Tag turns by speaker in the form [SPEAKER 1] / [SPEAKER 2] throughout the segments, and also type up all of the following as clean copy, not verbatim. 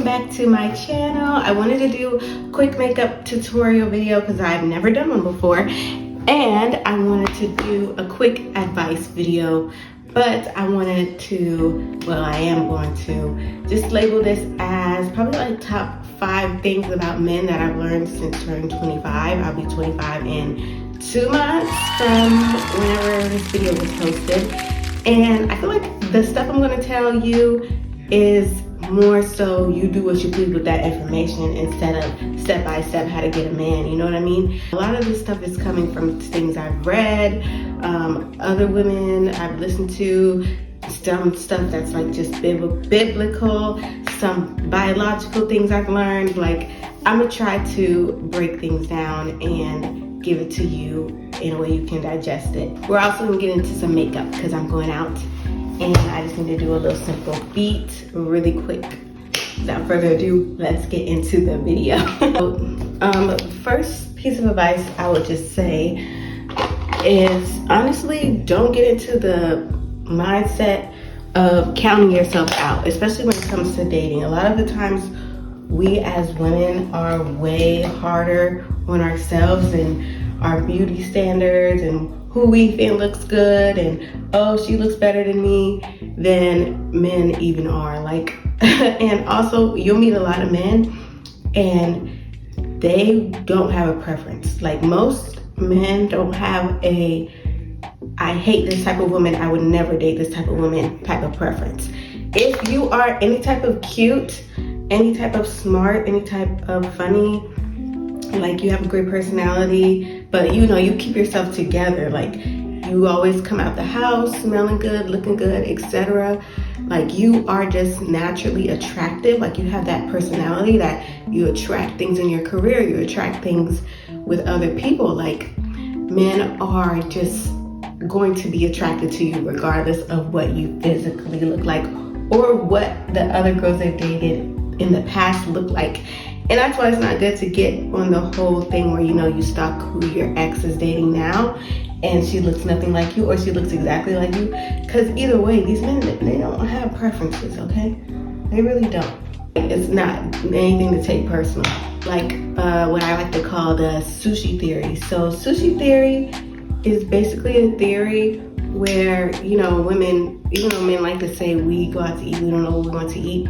[SPEAKER 1] back to my channel. I wanted to do a quick makeup tutorial video because I've never done one before, and I wanted to do a quick advice video, but I wanted to, well, I am going to just label this as probably like top 5 things about men that I've learned since turning 25. I'll be 25 in 2 months from whenever this video was posted, and I feel like the stuff I'm going to tell you is more so you do what you please with that information instead of step by step how to get a man, you know what I mean? A lot of this stuff is coming from things I've read, other women I've listened to, some stuff that's like just biblical, some biological things I've learned. Like, I'm gonna try to break things down and give it to you in a way you can digest it. We're also gonna get into some makeup because I'm going out and I just need to do a little simple beat really quick. Without further ado, let's get into the video. First piece of advice I would just say is, honestly, don't get into the mindset of counting yourself out, especially when it comes to dating. A lot of the times we as women are way harder on ourselves and our beauty standards and who we feel looks good and, oh, she looks better than me, than men even are. Like, and also you'll meet a lot of men and they don't have a preference. Like, most men don't have a, I hate this type of woman, I would never date this type of woman type of preference. If you are any type of cute, any type of smart, any type of funny, like you have a great personality, but you know, you keep yourself together, like you always come out the house smelling good, looking good, etc. Like, you are just naturally attractive. Like, you have that personality that you attract things in your career, you attract things with other people. Like, men are just going to be attracted to you regardless of what you physically look like or what the other girls they've dated in the past look like. And that's why it's not good to get on the whole thing where, you know, you stalk who your ex is dating now and she looks nothing like you or she looks exactly like you. Because either way, these men, they don't have preferences, okay? They really don't. It's not anything to take personal. Like what I like to call the sushi theory. So sushi theory is basically a theory where, you know, women, even though men like to say we go out to eat, we don't know what we want to eat.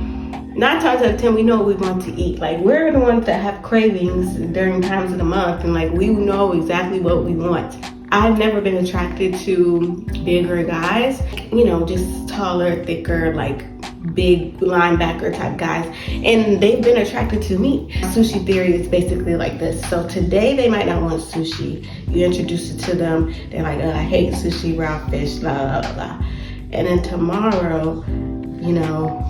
[SPEAKER 1] 9 times out of 10, we know what we want to eat. Like, we're the ones that have cravings during times of the month, and like, we know exactly what we want. I've never been attracted to bigger guys, you know, just taller, thicker, like big linebacker type guys, and they've been attracted to me. Sushi theory is basically like this. So today they might not want sushi. You introduce it to them, they're like, I hate sushi, raw fish, blah, blah, blah. And then tomorrow, you know,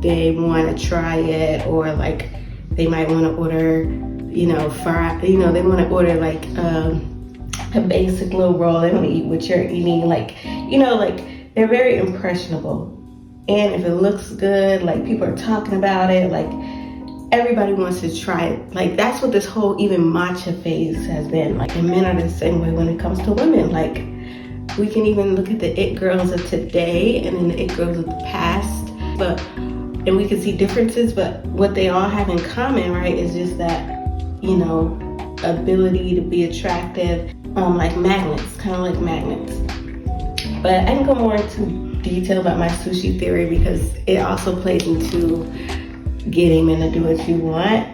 [SPEAKER 1] they want to try it, or like they might want to order, you know, they want to order like a basic little roll. They want to eat what you're eating, like, you know, like, they're very impressionable. And if it looks good, like, people are talking about it, like, everybody wants to try it. Like, that's what this whole even matcha phase has been. Like, and men are the same way when it comes to women. Like, we can even look at the it girls of today and then the it girls of the past, and we can see differences, but what they all have in common, right, is just that, you know, ability to be attractive, like magnets, kind of like magnets. But I can go more into detail about my sushi theory because it also plays into getting men to do what you want.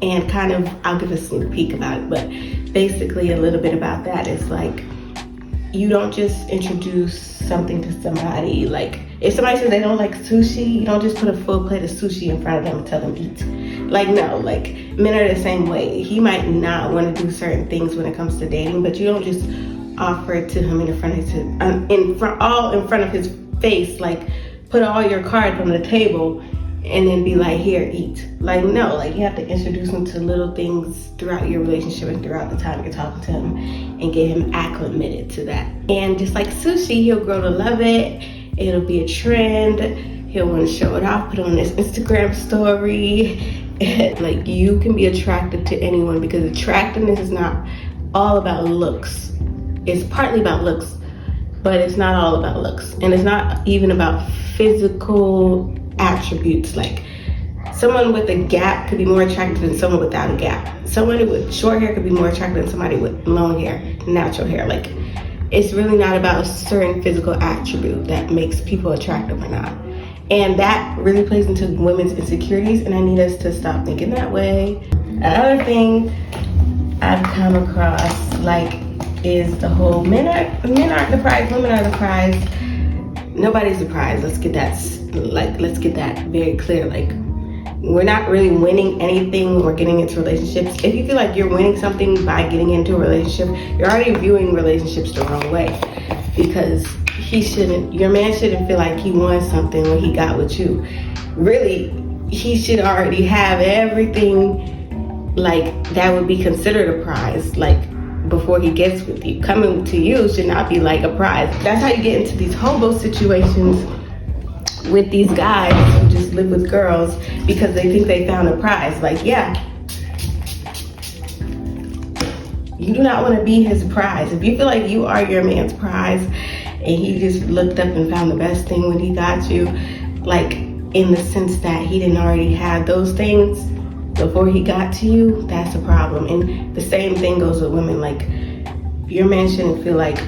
[SPEAKER 1] And kind of, I'll give a sneak peek about it, but basically a little bit about that is like, you don't just introduce something to somebody. Like, if somebody says they don't like sushi, you don't just put a full plate of sushi in front of them and tell them eat. Like, no, like, men are the same way. He might not want to do certain things when it comes to dating, but you don't just offer it to him in front of his face. Like, put all your cards on the table and then be like, here, eat. Like, no, like, you have to introduce him to little things throughout your relationship and throughout the time you're talking to him and get him acclimated to that. And just like sushi, he'll grow to love it. It'll be a trend. He'll want to show it off, put it on his Instagram story. Like, you can be attracted to anyone because attractiveness is not all about looks. It's partly about looks, but it's not all about looks. And it's not even about physical attributes. Like someone with a gap could be more attractive than someone without a gap. Someone with short hair could be more attractive than somebody with long hair, natural hair. Like it's really not about a certain physical attribute that makes people attractive or not. And that really plays into women's insecurities, and I need us to stop thinking that way. Another thing I've come across, like, is the whole men aren't the prize, women are the prize. Nobody's the prize. Let's get that very clear. Like, we're not really winning anything when we're getting into relationships. If you feel like you're winning something by getting into a relationship, you're already viewing relationships the wrong way, because your man shouldn't feel like he won something when he got with you. Really, he should already have everything like that would be considered a prize, like before he gets with you. Coming to you should not be like a prize. That's how you get into these hobo situations with these guys who just live with girls because they think they found a prize. Like, yeah, you do not want to be his prize. If you feel like you are your man's prize and he just looked up and found the best thing when he got you, like in the sense that he didn't already have those things before he got to you, that's a problem. And the same thing goes with women. Like, your man shouldn't feel like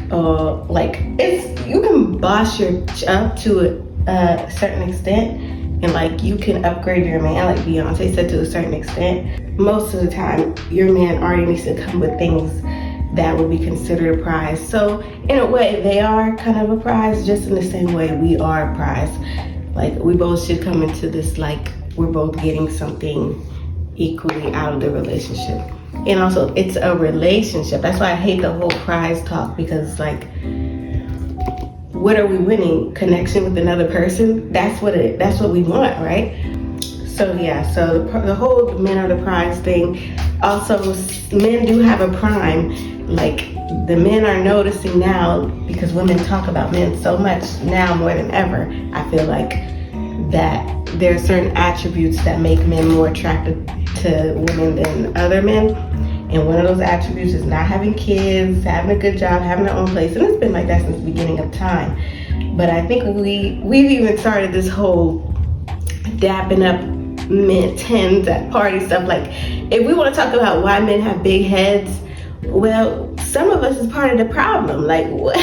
[SPEAKER 1] you can boss your up to a certain extent, and like you can upgrade your man, like Beyonce said, to a certain extent. Most of the time, your man already needs to come with things that would be considered a prize. So in a way, they are kind of a prize, just in the same way we are a prize. Like, we both should come into this like we're both getting something equally out of the relationship. And also, it's a relationship. That's why I hate the whole prize talk, because it's like, what are we winning? Connection with another person? That's what we want, right? So yeah, so the whole men are the prize thing. Also, men do have a prime. Like, the men are noticing now, because women talk about men so much now more than ever. I feel like that there are certain attributes that make men more attractive to women than other men. And one of those attributes is not having kids, having a good job, having their own place. And it's been like that since the beginning of time. But I think we've even started this whole dapping up men 10s at party stuff. Like, if we want to talk about why men have big heads, well, some of us is part of the problem. Like, what?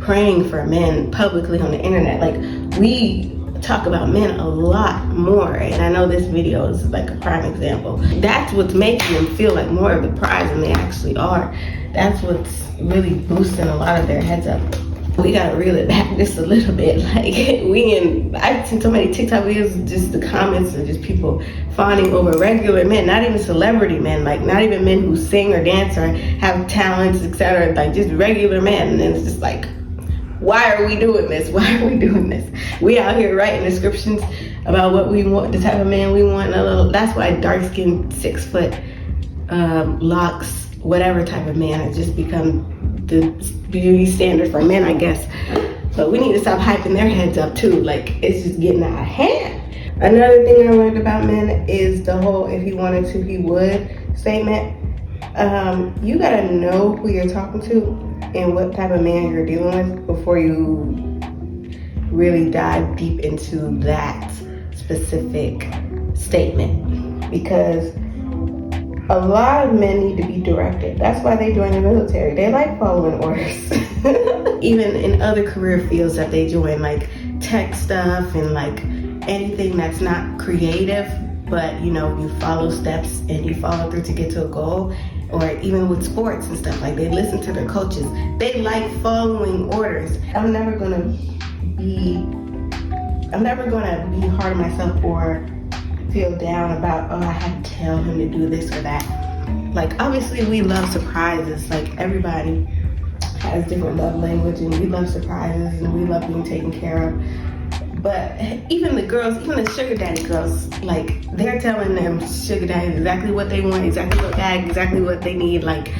[SPEAKER 1] Praying for men publicly on the internet. Like, we talk about men a lot more, and I know this video is like a prime example. That's what's making them feel like more of the prize than they actually are. That's what's really boosting a lot of their heads up. We gotta reel it back just a little bit. Like, I've seen so many TikTok videos, just the comments and just people fawning over regular men, not even celebrity men, like not even men who sing or dance or have talents, etc. Like, just regular men. And then it's just like, why are we doing this? Why are we doing this? We out here writing descriptions about what we want, the type of man we want. That's why dark-skinned, 6 foot, locks, whatever type of man has just become the beauty standard for men, I guess. But we need to stop hyping their heads up too. Like, it's just getting out of hand. Another thing I learned about men is the whole "if he wanted to, he would" statement. You gotta know who you're talking to and what type of man you're dealing with before you really dive deep into that specific statement, because a lot of men need to be directed. That's why they join the military. They like following orders. Even in other career fields that they join, like tech stuff and like anything that's not creative, but you follow steps and you follow through to get to a goal. Or even with sports and stuff, like they listen to their coaches. They like following orders. I'm never gonna be hard on myself or feel down about, I have to tell him to do this or that. Like, obviously we love surprises. Like, everybody has different love language, and we love surprises and we love being taken care of. But even the girls, even the sugar daddy girls, like, they're telling them sugar daddy exactly what they want, exactly what bag, exactly what they need. Like,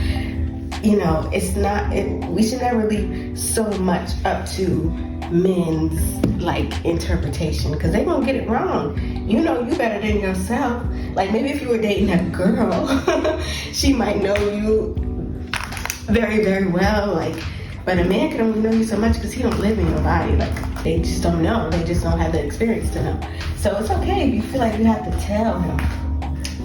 [SPEAKER 1] we should never leave so much up to men's like interpretation, because they won't get it wrong. You better than yourself. Like, maybe if you were dating a girl, she might know you very, very well. Like, But a man can only know you so much because he don't live in your body. Like, they just don't know. They just don't have the experience to know. So it's okay if you feel like you have to tell him.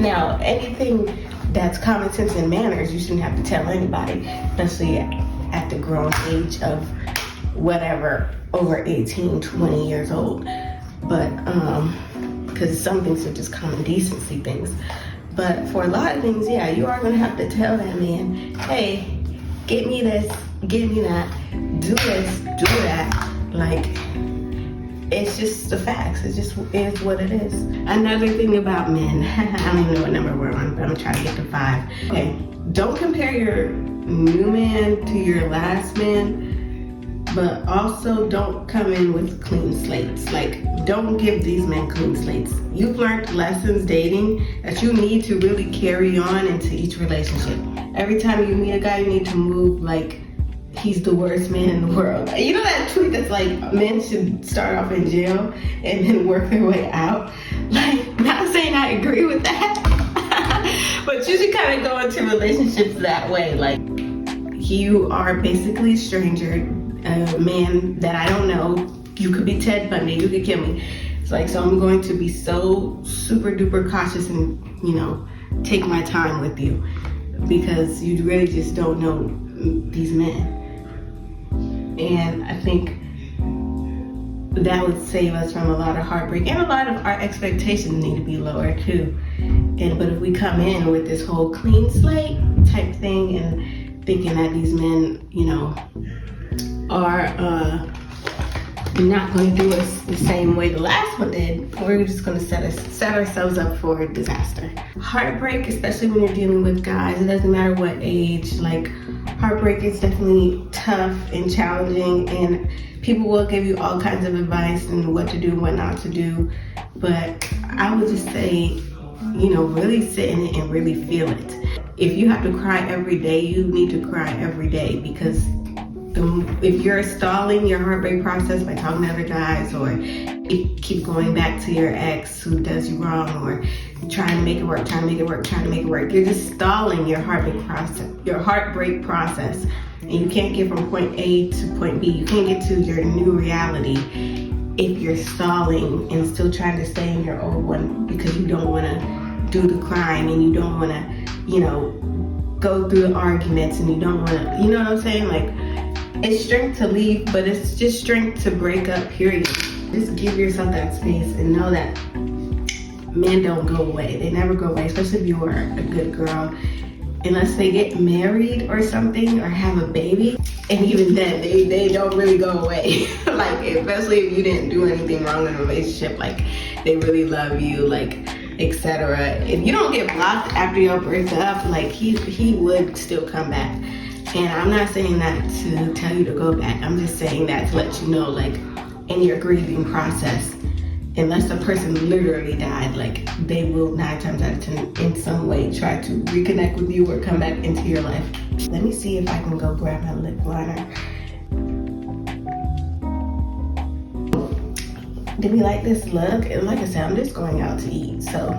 [SPEAKER 1] Now, anything that's common sense and manners, you shouldn't have to tell anybody, especially at the grown age of whatever, over 18, 20 years old. But, because some things are just common decency things. But for a lot of things, yeah, you are going to have to tell that man, hey, get me this, get me that, do this, do that. Like, it's just the facts. It just is what it is. Another thing about men, I don't even know what number we're on, but I'm gonna try to get to 5. Okay, don't compare your new man to your last man, but also don't come in with clean slates. Like, don't give these men clean slates. You've learned lessons dating that you need to really carry on into each relationship. Every time you meet a guy, you need to move like he's the worst man in the world. You know that tweet that's like, men should start off in jail and then work their way out? Like, not saying I agree with that, but you should kind of go into relationships that way. Like, you are basically a stranger, a man that I don't know. You could be Ted Bundy, you could kill me. It's like, so I'm going to be so super duper cautious and, you know, take my time with you because you really just don't know these men. And I think that would save us from a lot of heartbreak, and a lot of our expectations need to be lower too. But if we come in with this whole clean slate type thing and thinking that these men, you know, are not going to do us the same way the last one did, we're just going to set ourselves up for disaster. Heartbreak, especially when you're dealing with guys, it doesn't matter what age. Like, heartbreak is definitely tough and challenging, and people will give you all kinds of advice and what to do and what not to do. But I would just say, you know, really sit in it and really feel it. If you have to cry every day, you need to cry every day, because if you're stalling your heartbreak process by talking to other guys, or you keep going back to your ex who does you wrong, or trying to make it work, you're just stalling your heartbreak process. And you can't get from point A to point B. You can't get to your new reality if you're stalling and still trying to stay in your old one, because you don't want to do the crying and you don't want to, you know, go through the arguments, and you don't want to, you know what I'm saying? Like, it's strength to leave, but it's just strength to break up, period. Just give yourself that space and know that men don't go away. They never go away, especially if you are a good girl. Unless they get married or something, or have a baby. And even then, they don't really go away. Like, especially if you didn't do anything wrong in a relationship, like, they really love you, like, etc. If you don't get blocked after y'all break up, like, he would still come back. And I'm not saying that to tell you to go back. I'm just saying that to let you know, like, in your grieving process, unless the person literally died, like, they will 9 times out of 10 in some way try to reconnect with you or come back into your life. Let me see if I can go grab my lip liner. Did we like this look? And like I said, I'm just going out to eat, so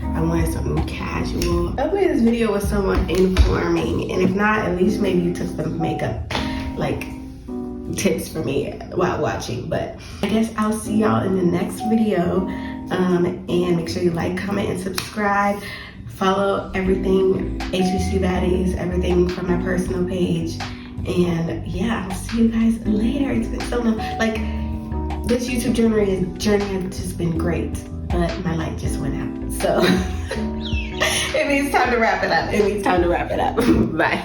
[SPEAKER 1] I wanted something casual. Hopefully this video was somewhat informing, and if not, at least maybe you took some makeup, like, tips for me while watching. But I guess I'll see y'all in the next video, and make sure you like, comment, and subscribe. Follow everything HBCU Baddies, everything from my personal page. And yeah, I'll see you guys later. It's been so long. Like, this YouTube journey has just been great, but my light just went out. So it means time to wrap it up. Bye.